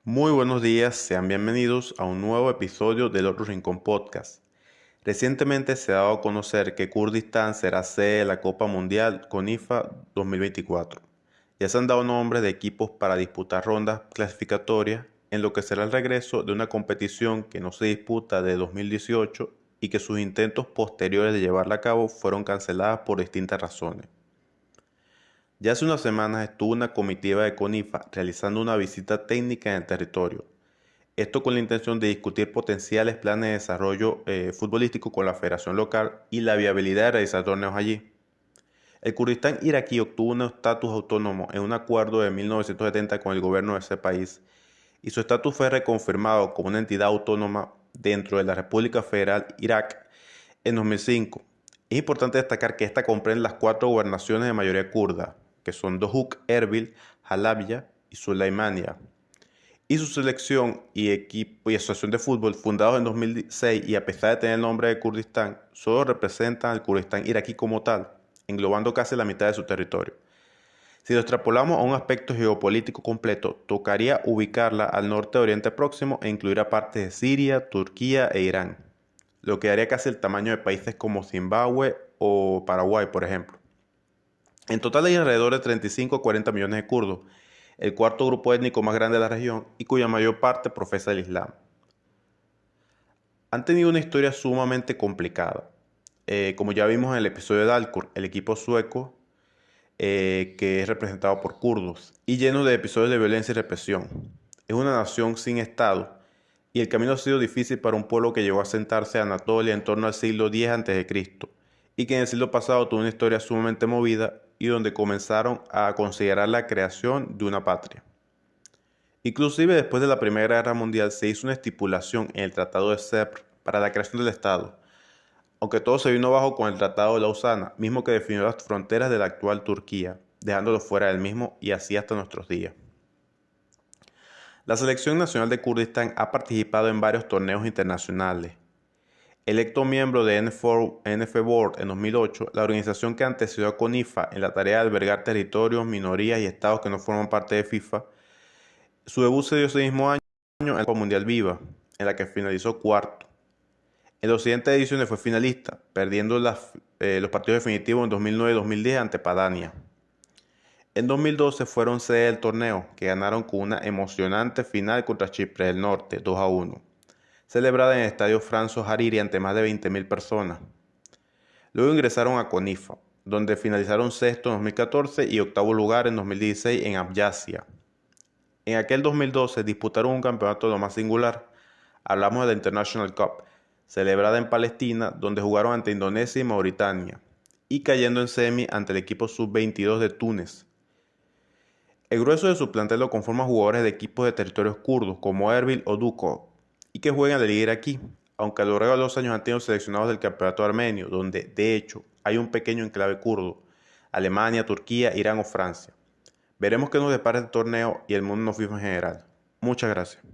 Muy buenos días, sean bienvenidos a un nuevo episodio del Otro Rincón Podcast. Recientemente se ha dado a conocer que Kurdistán será sede de la Copa Mundial CONIFA 2024. Ya se han dado nombres de equipos para disputar rondas clasificatorias en lo que será el regreso de una competición que no se disputa desde 2018 y que sus intentos posteriores de llevarla a cabo fueron canceladas por distintas razones. Ya hace unas semanas estuvo una comitiva de CONIFA realizando una visita técnica en el territorio. Esto con la intención de discutir potenciales planes de desarrollo futbolístico con la federación local y la viabilidad de realizar torneos allí. El Kurdistán iraquí obtuvo un estatus autónomo en un acuerdo de 1970 con el gobierno de ese país y su estatus fue reconfirmado como una entidad autónoma dentro de la República Federal Irak en 2005. Es importante destacar que esta comprende las 4 gobernaciones de mayoría kurda, que son Dohuk, Erbil, Halabja y Sulaimania, y su selección y equipo y asociación de fútbol, fundados en 2006 y a pesar de tener el nombre de Kurdistán, solo representan al Kurdistán iraquí como tal, englobando casi la mitad de su territorio. Si lo extrapolamos a un aspecto geopolítico completo, tocaría ubicarla al norte de Oriente Próximo e incluir a partes de Siria, Turquía e Irán, lo que daría casi el tamaño de países como Zimbabue o Paraguay, por ejemplo. En total hay alrededor de 35 a 40 millones de kurdos, el cuarto grupo étnico más grande de la región y cuya mayor parte profesa el Islam. Han tenido una historia sumamente complicada. Como ya vimos en el episodio de Dalkurd, el equipo sueco que es representado por kurdos y lleno de episodios de violencia y represión. Es una nación sin Estado y el camino ha sido difícil para un pueblo que llegó a asentarse a Anatolia en torno al siglo X a.C. y que en el siglo pasado tuvo una historia sumamente movida y donde comenzaron a considerar la creación de una patria. Inclusive después de la Primera Guerra Mundial se hizo una estipulación en el Tratado de Sèvres para la creación del Estado, aunque todo se vino abajo con el Tratado de Lausana, mismo que definió las fronteras de la actual Turquía, dejándolo fuera del mismo y así hasta nuestros días. La Selección Nacional de Kurdistán ha participado en varios torneos internacionales. Electo miembro de NF Board en 2008, la organización que antecedió a CONIFA en la tarea de albergar territorios, minorías y estados que no forman parte de FIFA, su debut se dio ese mismo año en la Copa Mundial Viva, en la que finalizó cuarto. En las siguientes ediciones fue finalista, perdiendo los partidos definitivos en 2009 y 2010 ante Padania. En 2012 fueron sede del torneo, que ganaron con una emocionante final contra Chipre del Norte, 2-1, celebrada en el estadio François Hariri ante más de 20.000 personas. Luego ingresaron a CONIFA, donde finalizaron sexto en 2014 y octavo lugar en 2016 en Abjasia. En aquel 2012 disputaron un campeonato lo más singular. Hablamos de la International Cup, celebrada en Palestina, donde jugaron ante Indonesia y Mauritania, y cayendo en semi ante el equipo sub-22 de Túnez. El grueso de su plantel lo conforman jugadores de equipos de territorios kurdos como Erbil o Duko, y que juegan en la Liga iraquí, aunque a lo largo de los años han tenido seleccionados del campeonato armenio, donde de hecho hay un pequeño enclave kurdo, Alemania, Turquía, Irán o Francia. Veremos qué nos depara este torneo y el mundo FIFA en general. Muchas gracias.